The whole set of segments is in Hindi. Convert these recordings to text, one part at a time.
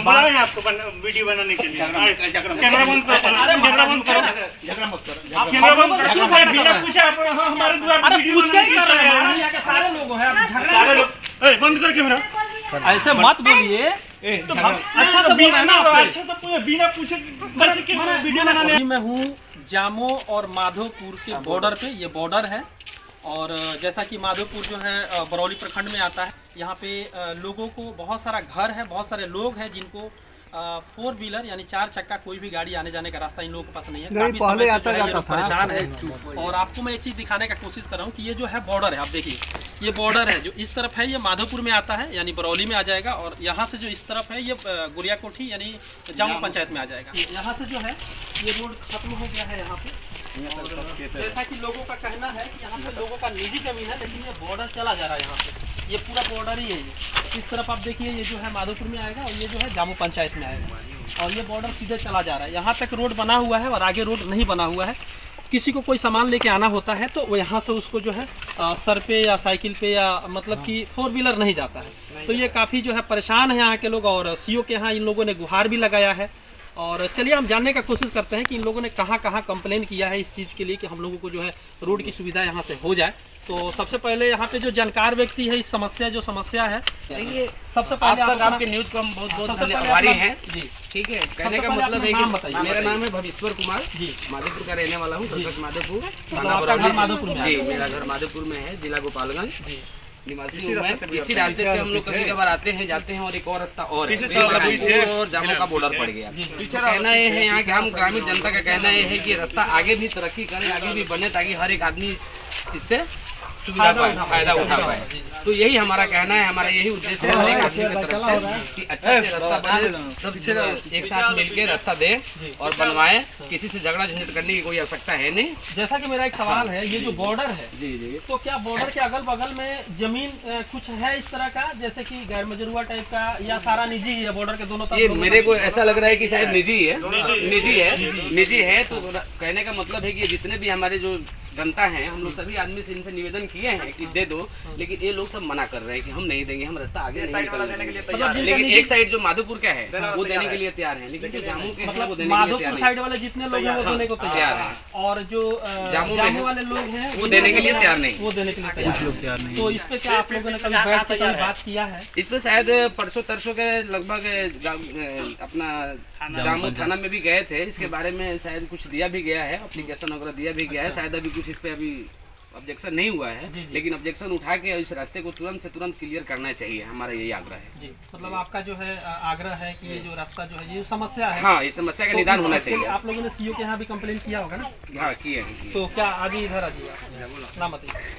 बुलाए हैं आपको वीडियो बनाने के लिए। कैमरा बंद करो, कैमरा बंद करो, झगड़ा मत करो। आप कैमरा बंद करो। क्यों भाई बिना पूछे आप हमारे द्वार पे वीडियो बनाने के लिए हमारे यहाँ के सारे लोग हैं, आप झगड़ा सारे लोग ए बंद कर कैमरा। ऐसे मत बोलिए। तो अच्छा से बिना ना अच्छा से पूछे बिना पूछे कैसे कि वीडियो बनाने। मैं हूँ जामो और माधोपुर के बॉर्डर पे, ये बॉर्डर है। और जैसा कि माधोपुर जो है बरौली प्रखंड में आता है, यहाँ पे लोगों को बहुत सारा घर है, बहुत सारे लोग हैं जिनको 4 व्हीलर यानी 4 चक्का कोई भी गाड़ी आने जाने का रास्ता इन लोगों के पास नहीं है। काफी समय से जो है ये लोग परेशान है। और आपको मैं एक चीज़ दिखाने का कोशिश कर रहा हूँ कि ये जो है बॉर्डर है, आप देखिए ये बॉर्डर है जो इस तरफ है, ये माधोपुर में आता है यानी बरौली में आ जाएगा। और यहाँ से जो इस तरफ है ये गुड़िया कोठी यानी जामो पंचायत में आ जाएगा। यहाँ से जो है ये रोड खत्म हो गया है यहाँ पे। जैसा कि लोगों का कहना है कि यहाँ पे लोगों का निजी जमीन है, लेकिन ये बॉर्डर चला जा रहा है यहाँ पे। ये पूरा बॉर्डर ही है ये। इस तरफ आप देखिए ये जो है माधोपुर में आएगा और ये जो है जामो पंचायत में आएगा। और ये बॉर्डर सीधे चला जा रहा है। यहाँ तक रोड बना हुआ है और आगे रोड नहीं बना हुआ है। किसी को कोई सामान लेके आना होता है तो वो यहाँ से उसको जो है सर पे या साइकिल पे या मतलब कि 4 व्हीलर नहीं जाता है। तो ये काफ़ी जो है परेशान है यहाँ के लोग। और सीओ के यहाँ इन लोगों ने गुहार भी लगाया है। और चलिए हम जानने का कोशिश करते हैं कि इन लोगों ने कहाँ कहाँ कंप्लेन किया है इस चीज़ के लिए कि हम लोगों को जो है रोड की सुविधा यहाँ से हो जाए। तो सबसे पहले यहाँ पे जो जानकार व्यक्ति है इस समस्या है, सबसे पहले आप तक आपके न्यूज को हम बहुत आभारी हैं जी। ठीक है, कहने का मतलब है कि मेरा नाम है भविश्वर कुमार जी, माधोपुर का रहने वाला हूँ। माधोपुर जी, मेरा घर माधोपुर में है, जिला गोपालगंज निवासी हूँ मैं। इसी रास्ते से हम लोग कभी कभार आते हैं जाते हैं। और एक और रास्ता और है और जामो का बॉर्डर पड़ गया। कहना ये है यहाँ के हम ग्रामीण जनता का कहना ये है कि रास्ता आगे भी तरक्की करे, आगे भी बने, ताकि हर एक आदमी इससे सुविधा पाए, फायदा उठा पाए। तो यही हमारा कहना है, हमारा यही उद्देश्य है हर एक आदमी की तरफ से कि अच्छा से रास्ता बने, सब एक साथ मिलकर रास्ता दे और बनवाए। किसी से झगड़ा झंझट करने की कोई आवश्यकता है नहीं। जैसा कि मेरा एक सवाल है, ये जो बॉर्डर है जी, तो क्या बॉर्डर के अगल बगल में जमीन कुछ है इस तरह का, जैसे कि गैर मजरूआ टाइप का, या सारा निजी है बॉर्डर के दोनों तरफ? ये मेरे को ऐसा लग रहा है कि शायद निजी है। तो कहने का मतलब है कि जितने भी हमारे जो जनता है, हम लोग सभी आदमी से इनसे निवेदन किए हैं कि दे दो, लेकिन ये लोग सब मना कर रहे हैं कि हम नहीं देंगे, हम रास्ता आगे नहीं निकलने के लिए तैयार हैं। लेकिन एक साइड जो माधोपुर का है वो देने के लिए तैयार है, लेकिन जो जामो के हैं वो देने के लिए माधोपुर साइड वाले जितने लोग हैं वो देने को तैयार हैं। और जो जामो वाले लोग हैं वो देने के लिए तैयार नहीं, वो देने के लिए तैयार नहीं। तो इस पे क्या आप लोगों ने कभी बैठ के कभी बात किया है? इस पे शायद परसों तरसों के लगभग अपना जामो थाना में भी गए थे। इसके बारे में शायद कुछ दिया भी गया है, एप्लीकेशन वगैरह दिया भी गया है। शायद अभी कुछ इस पे अभी ऑब्जेक्शन नहीं हुआ है, लेकिन ऑब्जेक्शन उठा के इस रास्ते को तुरंत से तुरंत क्लियर करना चाहिए, हमारा यही आग्रह है जी। मतलब आपका जो है आग्रह है कि ये जो रास्ता जो है ये समस्या है, हाँ, इस समस्या का निदान होना चाहिए। आप लोगों ने सीओ के यहाँ भी कंप्लेन किया होगा ना? हाँ, किया है। तो क्या आज इधर आ जाइए, नाम बताइए।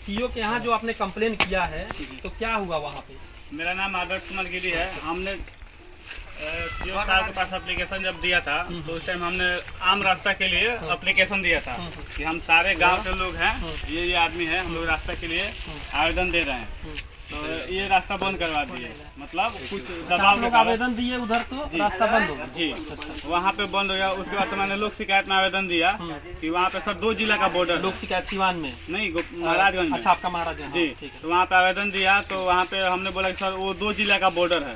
सीओ के यहाँ जो आपने कंप्लेन किया है तो क्या हुआ वहाँ पे? मेरा नाम आदर्श कुमार गिरी है। हमने सीओ साहब के पास एप्लीकेशन जब दिया था तो उस टाइम हमने आम रास्ता के लिए एप्लीकेशन दिया था कि हम सारे गांव के लोग हैं, ये आदमी है, हम लोग रास्ता के लिए आवेदन दे रहे हैं। तो ये रास्ता बंद करवा दिए, मतलब कुछ दबाव लोग आवेदन दिए उधर तो रास्ता बंद हो गया जी। वहाँ पे बंद हो गया। उसके बाद मैंने लोक शिकायत में आवेदन दिया कि वहाँ पे सर 2 जिला का बॉर्डर, लोक शिकायत सिवान में नहीं महाराजगंज में। अच्छा, आपका महाराजगंज जी। तो वहाँ पे आवेदन दिया तो वहाँ पे हमने बोला कि सर वो 2 जिला का बॉर्डर है,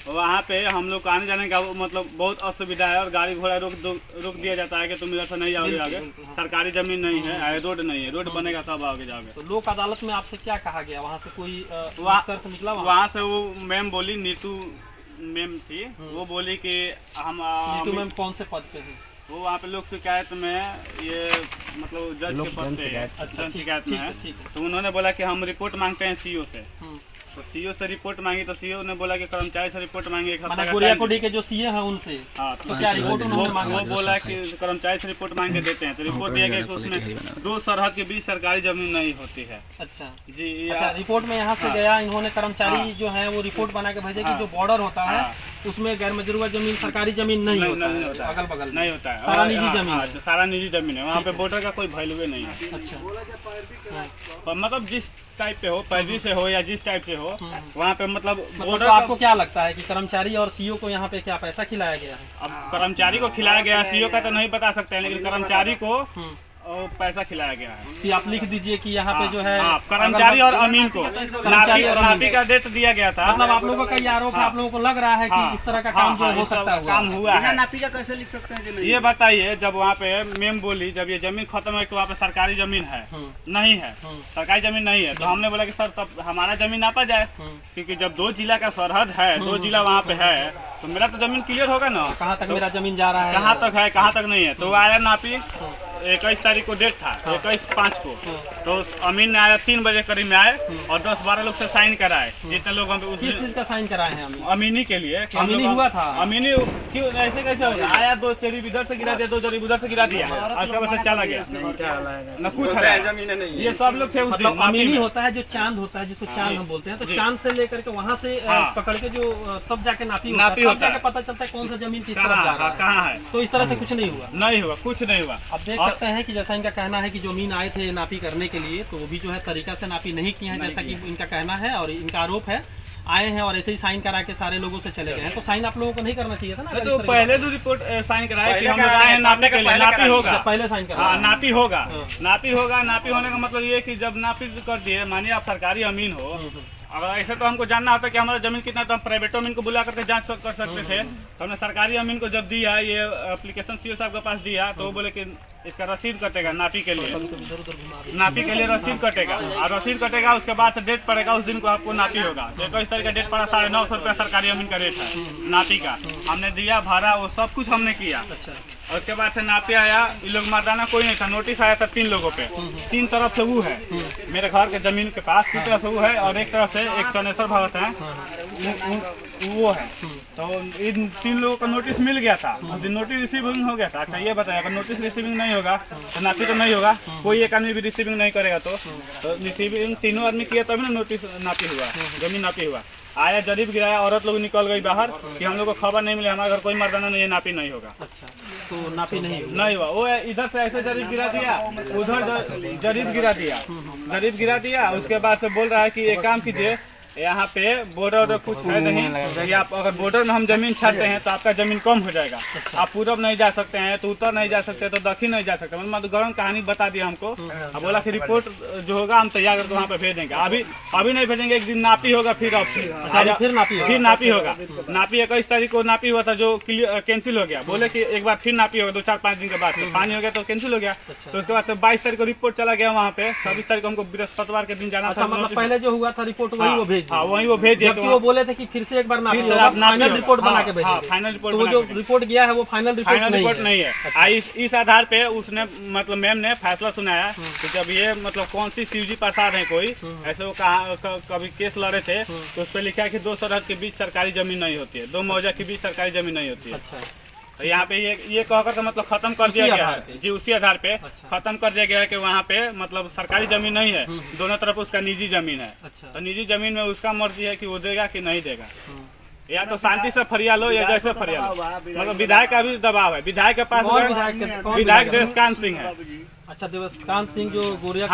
वहाँ पे हम लोग को आने जाने का मतलब बहुत असुविधा है और गाड़ी घोड़ा रोक दिया जाता है कि तुम इधर से नहीं जाओगे आगे, सरकारी जमीन नहीं है, रोड नहीं है, रोड बनेगा तब आगे जाओगे। तो लोक अदालत में आपसे क्या कहा गया? वहाँ से कोई वहाँ से वो मैम बोली, नीतू मैम थी, वो बोली कि हम नीतू मैम कौन से पद पे थी? वो वहाँ पे लोक शिकायत में ये मतलब जज के पद पे है। अच्छा, शिकायत में है। तो उन्होंने बोला कि हम रिपोर्ट मांगते हैं सीओ से। तो सीओ से रिपोर्ट मांगी तो सीओ ने बोला कि कर्मचारी से रिपोर्ट मांगे, 1 हफ्ते गुड़िया कोठी के जो सीए हैं उनसे। हाँ, तो क्या रिपोर्ट उन्होंने मांगा? वो बोला कि कर्मचारी से रिपोर्ट मांग के देते हैं। तो रिपोर्ट दिया गया कि उसमें 2 सरहद के बीच सरकारी जमीन नहीं होती है। अच्छा जी। अच्छा, रिपोर्ट में यहाँ से गया, इन्होंने कर्मचारी जो है वो रिपोर्ट बना के भेजे कि जो बॉर्डर होता है उसमें गैर मजरूआ जमीन, सरकारी जमीन नहीं होता है, अगल बगल नहीं होता है, सारा निजी जमीन है। सारा निजी जमीन है, वहाँ पे बॉर्डर का कोई वैल्यू नहीं है। अच्छा, मतलब जिस टाइप पे हो, पैरवी से हो या जिस टाइप से हो, वहाँ पे मतलब बॉर्डर। आपको क्या लगता है कि कर्मचारी और सीओ को यहाँ पे क्या पैसा खिलाया गया है? अब कर्मचारी को खिलाया गया, सीओ का तो नहीं बता सकते हैं, लेकिन कर्मचारी को और पैसा खिलाया गया है कि आप लिख दीजिए कि यहाँ पे जो है कर्मचारी और अमीन को नापी का डेट दिया गया था। मतलब आप लोगों का ये आरोप है, आप लोगों को लग रहा है कि इस तरह का काम जो हो सकता है काम हुआ है। नापी का कैसे लिख सकते हैं? ये बताइए, जब वहाँ पे मेम बोली जब ये जमीन खत्म है तो वहाँ पे सरकारी जमीन है नहीं है, सरकारी जमीन नहीं है, तो हमने बोला कि सर तब हमारा जमीन नापा जाए, क्योंकि जब 2 जिला का सरहद है, 2 जिला वहाँ पे है, तो मेरा तो जमीन क्लियर होगा ना, कहाँ तक मेरा जमीन जा रहा है, कहाँ तक है कहाँ तक नहीं है। तो वो आया नापी, 21 तारीख को डेट था, 21/5 को, तो अमीन ने आया 3 बजे करीब में आए और 10-12 लोग से साइन कराए। जितने लोग किस चीज का साइन कराए हैं? अमीनी के लिए। अमीनी हुआ था? अमीनी क्यों ऐसे कैसे होगा? आया 2 जरीब इधर से गिरा दिया, 2 जरीब उधर से गिरा दिया, उसके बाद से चला गया, न कुछ है। ये सब लोग थे उस दिन। मतलब अमीनी होता है जो चांद होता है, जिसको चांद हम बोलते हैं, तो चांद से लेकर के वहाँ से पकड़ के जो तब जाके नापी होता है, पता चलता है कौन सा जमीन किस तरफ जा रहा है, कहाँ है। तो इस तरह से कुछ नहीं हुआ? नहीं हुआ, कुछ नहीं हुआ। अब देख सकते हैं कि जैसा इनका कहना है कि जो अमीन आए थे नापी करने के लिए, तो वो भी जो है तरीका से नापी नहीं की है, जैसा कि इनका कहना है और इनका आरोप है। आए हैं और ऐसे ही साइन करा के सारे लोगों से चले गए हैं, तो साइन आप लोगों को नहीं करना चाहिए था ना? तो पहले जो रिपोर्ट साइन कराए कि हम लोग आए हैं नापने के लिए, नापी होगा, पहले साइन करा। हाँ, नापी होगा, नापी होगा। नापी होने का मतलब ये कि जब नापी कर दिए, मानिए आप सरकारी अमीन हो, अगर ऐसे तो हमको जानना होता कि हमारा जमीन कितना, तो हम प्राइवेट अमीन को बुला करके जांच कर सकते थे। तो हमने सरकारी अमीन को जब दिया, ये एप्लीकेशन सीओ साहब के पास दिया, तो वो बोले कि इसका रसीद कटेगा नापी के लिए, नापी के लिए रसीद कटेगा, और रसीद कटेगा उसके बाद से डेट पड़ेगा, उस दिन को आपको नापी होगा। तो 21 तारीख का डेट पड़ा, 950 रुपया सरकारी अमीन का रेट है नापी का। हमने दिया, भरा, वो सब कुछ हमने किया। और उसके बाद से नापी आया, ये लोग मर्दाना कोई नहीं था, नोटिस आया था 3 लोगों पे, 3 तरफ से वो है मेरे घर के जमीन के पास, 3 तरफ से वो है, और एक तरफ से एक चनेश्वर भगत है वो है। तो इन 3 लोगों को नोटिस मिल गया था, नोटिस रिसीविंग हो गया था। अच्छा ये बताइए, अगर नोटिस रिसीविंग नहीं होगा तो नापी तो नहीं होगा, कोई एक आदमी भी रिसीविंग नहीं करेगा, तो रिसीविंग 3 आदमी किया तभी ना नोटिस नापी हुआ, जमीन नापी हुआ। आया, जरीब गिराया, औरत लोग निकल गई बाहर कि हम लोग को खबर नहीं मिली, हमारे घर कोई मर्दाना नहीं है, नापी नहीं होगा। अच्छा, तो नापी नहीं हुआ। वो इधर से ऐसे जरीब गिरा दिया, उधर जरीब गिरा दिया, जरीब गिरा दिया। उसके बाद से बोल रहा है कि एक काम कीजिए, यहाँ पे बॉर्डर कुछ है नहीं, कि आप अगर बॉर्डर में हम जमीन छाड़ते हैं तो आपका जमीन कम हो जाएगा, आप पूरब नहीं जा सकते हैं, तो उत्तर नहीं जा सकते, तो दक्षिण नहीं जा सकते। मतलब गरम कहानी बता दिया हमको। अब बोला कि रिपोर्ट जो होगा हम तैयार करके वहाँ पे भेज देंगे, अभी नहीं भेजेंगे, एक दिन नापी होगा, फिर फिर नापी होगा। नापी 21 तारीख को नापी हुआ था, जो कैंसिल हो गया। बोले कि एक बार फिर नापी होगा 2-4-5 दिन के बाद, पानी हो गया तो कैंसिल हो गया। तो उसके बाद 22 तारीख को रिपोर्ट चला गया वहाँ पे, 26 तारीख को हमको बृहस्पतिवार के दिन जाना था। मतलब पहले जो हुआ था रिपोर्ट वही वो भेज, हाँ वही वो भेज दिया। वो बोले थे कि फिर से एक बार नापी होगा, फाइनल रिपोर्ट बना के भेजेंगे। फाइनल रिपोर्ट, तो वो जो रिपोर्ट गया है वो फाइनल रिपोर्ट नहीं है। अच्छा। इस आधार पे उसने मतलब मैम ने फैसला सुनाया कि जब ये मतलब कौन सी शिवजी प्रसाद है कोई ऐसे, वो कभी केस लड़े थे, तो उस पर लिखा है कि 2 सरहद के बीच सरकारी जमीन नहीं होती है, 2 मौजा के बीच सरकारी जमीन नहीं होती है। अच्छा, तो यहाँ पे ये कहकर के मतलब खत्म कर दिया गया है जी, उसी आधार पे खत्म कर दिया गया है कि वहाँ पे मतलब सरकारी जमीन नहीं है, दोनों तरफ उसका निजी जमीन है। तो निजी जमीन में उसका मर्जी है कि वो देगा कि नहीं देगा, या तो शांति से फरिया लो या जैसे फरिया लो। मतलब विधायक का भी दबाव है, विधायक के पास विधायक देवकांत सिंह है। अच्छा, देवकांत सिंह जो गोरिया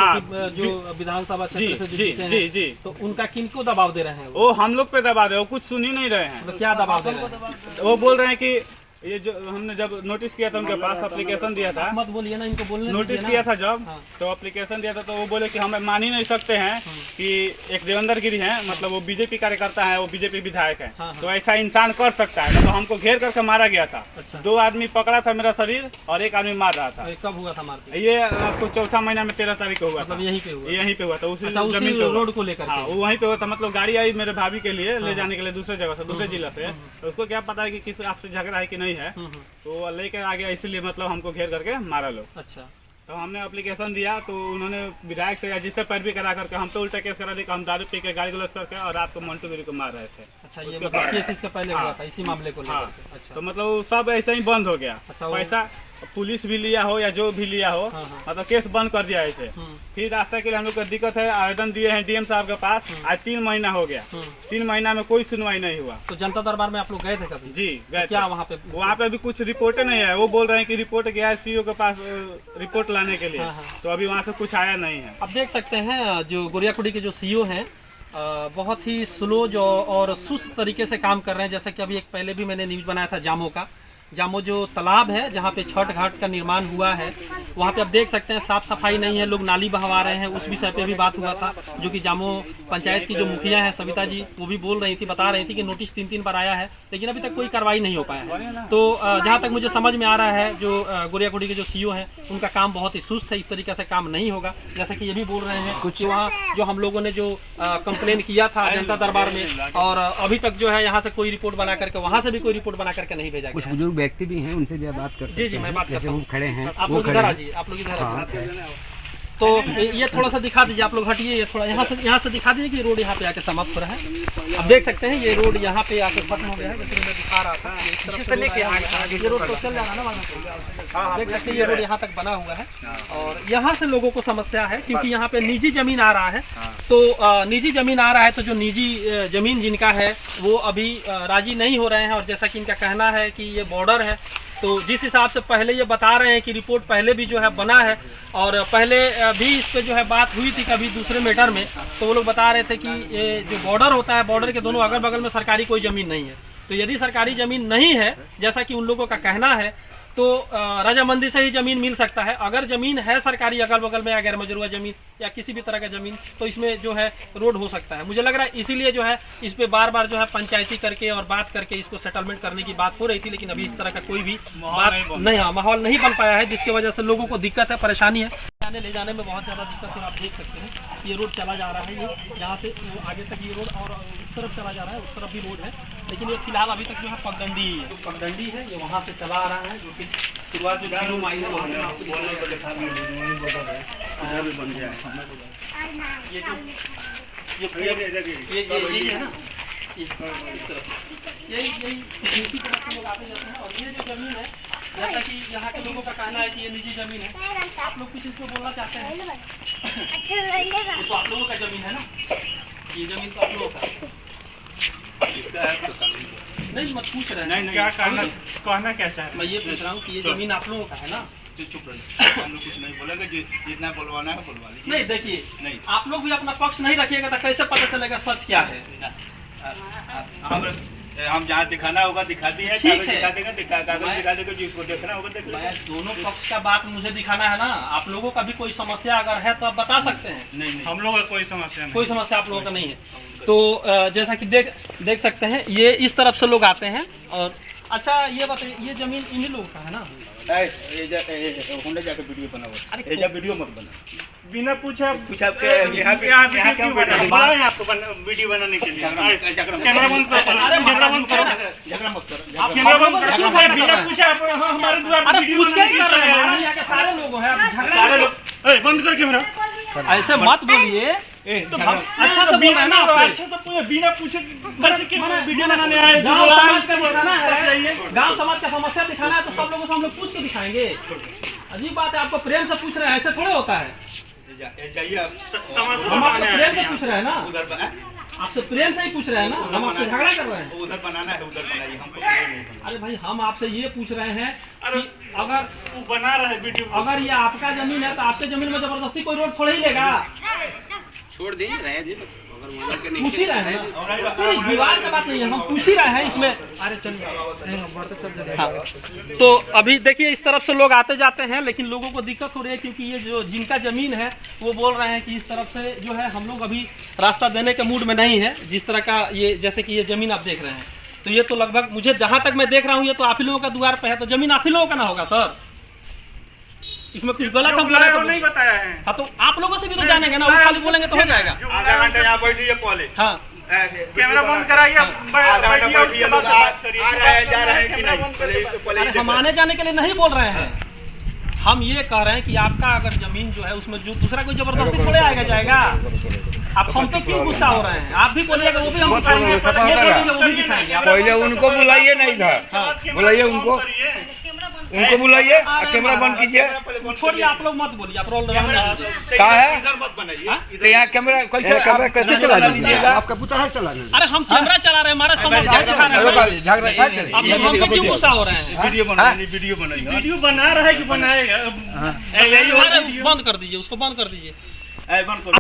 जो विधानसभा क्षेत्र से जीते हैं, जी, तो उनका किनको दबाव दे रहे हैं? वो हम लोग पे दबाव दे रहे हैं, वो कुछ सुन ही नहीं रहे हैं। तो क्या दबाव दे रहे हैं? वो बोल रहे हैं कि ये जो हमने जब नोटिस किया था उनके पास, एप्लीकेशन दिया था, मत बोलिए ना, इनको बोलने नोटिस किया था जब, तो एप्लीकेशन दिया था, तो वो बोले कि हम मान ही नहीं सकते हैं कि एक देवेंद्र गिरी है, मतलब वो बीजेपी कार्यकर्ता है, वो बीजेपी विधायक है, तो ऐसा इंसान कर सकता है। तो हमको घेर करके मारा गया था। 2 आदमी पकड़ा था मेरा शरीर और एक आदमी मार रहा था। कब हुआ था मारपीट? ये आपको 4था महीना में 13 तारीख को हुआ था। यहीं पे हुआ था, उसी जमीन रोड को लेकर। हाँ, वहीं पे हुआ था। मतलब गाड़ी आई मेरे भाभी के लिए ले जाने के लिए दूसरे जगह से, दूसरे जिला से, तो उसको क्या पता है कि किसी आपसे झगड़ा है कि नहीं है, तो लेकर आ गया, इसलिए मतलब हमको घेर करके मारा लो। अच्छा, तो हमने एप्लीकेशन दिया, तो उन्होंने विधायक से या जिससे पैरवी करा करके हम तो उल्टा केस करा दिया कि हम दारू पी के गाड़ी गलौज करके और रात को मंटू गिरी को मार रहे थे। अच्छा, ये मतलब केस इसका पहले हुआ था इसी मामले को लेकर के। अच्छा, तो मतलब सब ऐसे ही बंद हो गया। अच्छा, पैसा पुलिस भी लिया हो या जो भी लिया हो, मतलब केस बंद कर दिया ऐसे। फिर रास्ता के लिए हम लोग को दिक्कत है, आवेदन दिए हैं डीएम साहब के पास, आज 3 महीना हो गया, 3 महीना में कोई सुनवाई नहीं हुआ। तो जनता दरबार में आप लोग गए थे कभी? जी गए। क्या वहाँ पे अभी कुछ रिपोर्टें नहीं है, वो बोल रहे हैं कि रिपोर्ट गया है सीओ के पास रिपोर्ट लाने के लिए, तो अभी वहाँ से कुछ आया नहीं है। अब देख सकते हैं जो गोरियाकुड़ी के जो सीओ हैं बहुत ही स्लो और सुस्त तरीके से काम कर रहे हैं। जैसे कि अभी एक पहले भी मैंने न्यूज़ बनाया था जामों का, जामो जो तालाब है जहाँ पे छठ घाट का निर्माण हुआ है, वहाँ पे आप देख सकते हैं साफ सफाई नहीं है, लोग नाली बहवा रहे हैं। उस विषय पे भी बात हुआ था, जो कि जामो पंचायत की जो मुखिया है सविता जी, वो भी बोल रही थी, बता रही थी कि नोटिस 3 बार आया है, लेकिन अभी तक कोई कार्रवाई नहीं हो पाया है। तो जहाँ तक मुझे समझ में आ रहा है, जो गोरियाकुंडी के जो सीईओ हैं उनका काम बहुत ही सुस्त है, इस तरीके से काम नहीं होगा। जैसा कि ये भी बोल रहे हैं कुछ वहाँ जो हम लोगों ने जो कंप्लेन किया था जनता दरबार में, और अभी तक जो है यहाँ से कोई रिपोर्ट बना करके, वहाँ से भी कोई रिपोर्ट बना करके नहीं भेजा गया। कुछ बुजुर्ग व्यक्ति भी हैं, उनसे भी बात कर सकते हैं। जी मैं बात करता हूँ, खड़े हैं, आप लोग इधर आ जाइए, आप लोग इधर आ जाइए। तो ये थोड़ा सा दिखा दीजिए, आप लोग हटिए, ये थोड़ा यहाँ से दिखा दीजिए कि रोड यहाँ पे आके समाप्त हो रहा है। आप देख सकते हैं ये रोड यहाँ पे आके खत्म हो गया है, जैसे मैं दिखा रहा था। ये रोड तो चल जा रहा है ना, देख सकते हैं ये रोड यहाँ तक बना हुआ है, और यहाँ से लोगों को समस्या है क्योंकि यहाँ पे निजी जमीन आ रहा है। तो निजी जमीन आ रहा है तो जो निजी जमीन जिनका है वो अभी राजी नहीं हो रहे हैं, और जैसा कि इनका कहना है कि ये बॉर्डर है, तो जिस हिसाब से पहले ये बता रहे हैं कि रिपोर्ट पहले भी जो है बना है, और पहले भी इस पे जो है बात हुई थी कभी दूसरे मैटर में, तो वो लोग बता रहे थे कि ये जो बॉर्डर होता है, बॉर्डर के दोनों अगल बगल में सरकारी कोई ज़मीन नहीं है। तो यदि सरकारी ज़मीन नहीं है, जैसा कि उन लोगों का कहना है, तो रजामंदी से ही ज़मीन मिल सकता है। अगर ज़मीन है सरकारी अगल बगल में या गैर मजरूआ ज़मीन या किसी भी तरह का ज़मीन, तो इसमें जो है रोड हो सकता है। मुझे लग रहा है इसीलिए जो है इस पे बार बार जो है पंचायती करके और बात करके इसको सेटलमेंट करने की बात हो रही थी, लेकिन अभी इस तरह का कोई भी बात नहीं, हाँ माहौल नहीं बन पाया है, जिसकी वजह से लोगों को दिक्कत है, परेशानी है, आने ले जाने में बहुत ज़्यादा दिक्कत है। आप देख सकते हैं ये रोड चला जा रहा है, ये यहाँ से आगे तक ये रोड, और उस तरफ चला जा रहा है, उस तरफ भी रोड है, लेकिन ये फिलहाल अभी तक जो है पगडंडी है, ये वहाँ से चला आ रहा है, जो कि शुरुआत जो मालूम आई है वहाँ से बन गया है। ये जो ये है ना, इस तरफ यही इसी तरफ से लोग आते जाते हैं। और ये जो जमीन है, जैसा कि यहाँ के लोगों का कहना है कि ये निजी जमीन है, आप लोग कुछ इसको बोलना चाहते हैं? ये तो आप लोगों का जमीन है ना, ये जमीन तो आप लोगों का इसका है तो नहीं, मत पूछ रहे हैं। नहीं क्या कहना कैसा है? मैं ये पूछ रहा हूँ कि ये जमीन आप लोगों का है ना? चुप रहिए, हम लोग कुछ नहीं बोलेंगे, जितना बोलवाना है बोलवा लीजिए। नहीं देखिए, नहीं आप लोग भी अपना पक्ष नहीं रखिएगा तो कैसे पता चलेगा सच क्या है? हम जहाँ दिखाना होगा दिखा दिए, ठीक है, कागज दिखा देगा, जिसको देखना होगा देख लेगा। दोनों पक्ष का बात मुझे दिखाना है ना। आप लोगों का भी कोई समस्या अगर है तो आप बता सकते हैं। नहीं हम लोगों का कोई समस्या नहीं, कोई समस्या आप लोगों का नहीं है। तो जैसा कि देख सकते हैं ये इस तरफ से लोग आते हैं। और अच्छा ये बताइए, ये जमीन इन्हीं लोगों का है ना? जाकर वीडियो बनाओ। अरे वीडियो मत बना, बिना पूछा आपको वीडियो बनाने के लिए। कैमरा बंद करो, कैमरा बंद करो, झगड़ा मत करो, आप कैमरा बंद क्यों कर रहे बिना हैं? पूछा हमारे द्वार अरे वीडियो पूछ के ही कर रहे हैं, हमारे यहाँ के सारे लोग हैं, आप झगड़ा सारे लोग बंद कर कैमरा। ऐसे मत बोलिए। तो अच्छा से बोल रहे हैं ना आपसे। अच्छा से पूछे, बिना पूछे कैसे कि वीडियो बनाने आए? गांव समाज का दिखाना है, गांव समाज का समस्या दिखाना है, तो सब लोगों से हम लोग पूछ के दिखाएंगे। अजीब बात है, आपको प्रेम से पूछ रहे हैं, ऐसे थोड़े होता है। जाइए आप, हम आपको प्रेम से पूछ रहे हैं ना, उधर आपसे प्रेम से ही पूछ रहे हैं ना, हम आपसे झगड़ा कर रहे हैं। उधर बनाना है, उधर बनाइए, हमको नहीं। अरे भाई हम आपसे ये पूछ रहे हैं कि अगर वो बना रहे वीडियो, अगर ये आपका जमीन है तो आपके जमीन में जबरदस्ती कोई रोड थोड़ा ही लेगा। छोड़ दें, रह दें, अगर वो लोग के पूछ ही रहे हैं ना, नहीं विवाद का बात नहीं है, हम पूछ ही रहे हैं इसमें। अरे चलिए हाँ, तो अभी देखिए इस तरफ से लोग आते जाते हैं, लेकिन लोगों को दिक्कत हो रही है क्योंकि ये जो जिनका ज़मीन है वो बोल रहे हैं कि इस तरफ से जो है हम लोग अभी रास्ता देने के मूड में नहीं है। जिस तरह का ये, जैसे कि ये ज़मीन आप देख रहे हैं, तो ये तो लगभग मुझे जहाँ तक मैं देख रहा हूँ ये तो आप ही लोगों का द्वार पे है, तो ज़मीन आप ही लोगों का ना होगा सर? इसमें कुछ गलत हम लगा तो नहीं बताया है। हाँ, तो आप लोगों से भी तो जानेंगे ना, वो खाली बोलेंगे तो हो जाएगा। आधा घंटा यहाँ बैठिए पहले, हाँ कैमरा बंद कराइए, आधा घंटा बैठिए, आ रहे हैं जा रहे हैं कि नहीं? अरे हम आने जाने के लिए नहीं बोल रहे हैं, हम ये कह रहे हैं कि आपका अगर जमीन जो है उसमें जो दूसरा कोई जबरदस्ती थोड़े आएगा जाएगा। आप हम पे क्यों गुस्सा हो रहे हैं? आप भी बोलिएगा, वो भी हम दिखाएंगे, वो भी दिखाएंगे। पहले उनको बुलाइए ना इधर, बुलाइए उनको बुलाइए, कैमरा बंद कीजिए। छोड़िए, आप लोग मत बोलिए, आप रोल क्या है इधर मत बनाइए, तो यहाँ कैमरा कैसे चला लीजिएगा? आपका पुता है चलाने? अरे हम कैमरा चला रहे हैं, हमारा समस्या दिखा रहे हैं, आप लोग हम पे क्यों गुस्सा हो रहे हैं? वीडियो बनाइए, वीडियो बनाइए। वीडियो बना रहा है कि बनाएगा? अरे बंद कर दीजिए, उसको बंद कर दीजिए। बंद करो।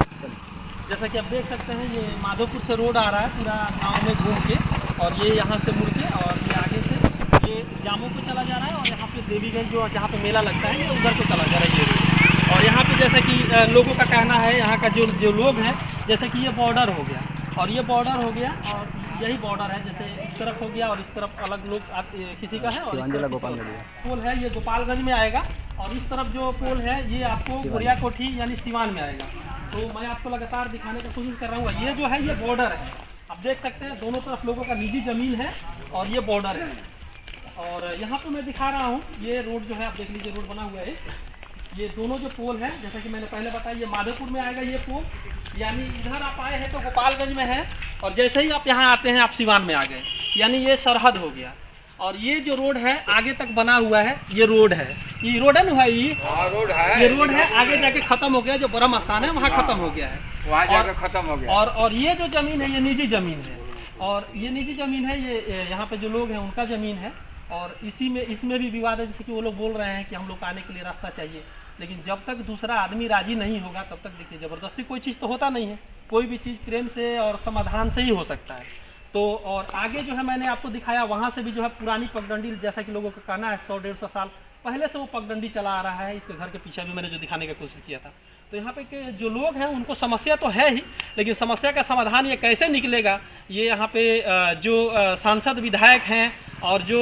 जैसा कि आप देख सकते हैं ये माधोपुर से रोड आ रहा है पूरा गाँव में घूम के, और ये यहाँ से मुड़ के, और ये आगे से ये आमों को चला जा रहा है और यहाँ पे देवीगंज जो जहाँ पे मेला लगता है ये उधर को चला जा रहा है ये रोड। और यहाँ पे जैसे कि लोगों का कहना है, यहाँ का जो लोग हैं, जैसे कि ये बॉर्डर हो गया और ये बॉर्डर हो गया और यही बॉर्डर है, जैसे इस तरफ हो गया और इस तरफ अलग लोग किसी का है और इस तरफ पोल है ये गोपालगंज में आएगा और इस तरफ जो पोल है ये आपको गोरिया कोठी यानी सिवान में आएगा। तो मैं आपको लगातार दिखाने की कोशिश कर रहा हूँ। ये जो है ये बॉर्डर है, आप देख सकते हैं दोनों तरफ लोगों का निजी ज़मीन है और ये बॉर्डर है। और यहाँ पे मैं दिखा रहा हूँ ये रोड जो है, आप देख लीजिए रोड बना हुआ है। ये दोनों जो पोल है जैसा कि मैंने पहले बताया, ये माधोपुर में आएगा ये पोल, यानी इधर आप आए हैं तो गोपालगंज में है और जैसे ही आप यहाँ आते हैं आप सिवान में आ गए, यानी ये सरहद हो गया। और ये जो रोड है आगे तक बना हुआ है, ये रोड है, ये रोड है ना भाई, ये रोड है आगे जाके खत्म हो गया, जो ब्रह्म स्थान है वहाँ खत्म हो गया है, वहाँ जाकर खत्म हो गया। और ये जो जमीन है ये निजी जमीन है और ये निजी जमीन है, ये यहाँ पे जो लोग हैं उनका जमीन है। और इसमें भी विवाद है, जैसे कि वो लोग बोल रहे हैं कि हम लोग आने के लिए रास्ता चाहिए, लेकिन जब तक दूसरा आदमी राजी नहीं होगा तब तक देखिए ज़बरदस्ती कोई चीज़ तो होता नहीं है, कोई भी चीज़ प्रेम से और समाधान से ही हो सकता है। तो और आगे जो है मैंने आपको दिखाया, वहाँ से भी जो है पुरानी पगडंडी, जैसा कि लोगों का कहना है 100-150 साल पहले से वो पगडंडी चला आ रहा है। इसके घर के पीछे भी मैंने जो दिखाने की कोशिश किया था। तो यहाँ पे के जो लोग हैं उनको समस्या तो है ही, लेकिन समस्या का समाधान ये कैसे निकलेगा, ये यहाँ पे जो सांसद विधायक हैं और जो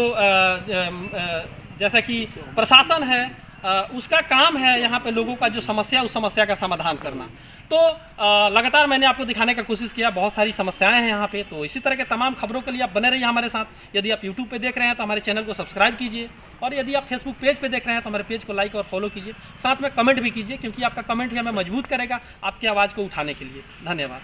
जैसा कि प्रशासन है उसका काम है यहाँ पे लोगों का जो समस्या, उस समस्या का समाधान करना। तो लगातार मैंने आपको दिखाने का कोशिश किया, बहुत सारी समस्याएं हैं यहाँ पे। तो इसी तरह के तमाम खबरों के लिए आप बने रहिए हमारे साथ। यदि आप यूट्यूब पे देख रहे हैं तो हमारे चैनल को सब्सक्राइब कीजिए और यदि आप फेसबुक पेज पे देख रहे हैं तो हमारे पेज को लाइक और फॉलो कीजिए, साथ में कमेंट भी कीजिए, क्योंकि आपका कमेंट ही हमें मजबूत करेगा आपकी आवाज़ को उठाने के लिए। धन्यवाद।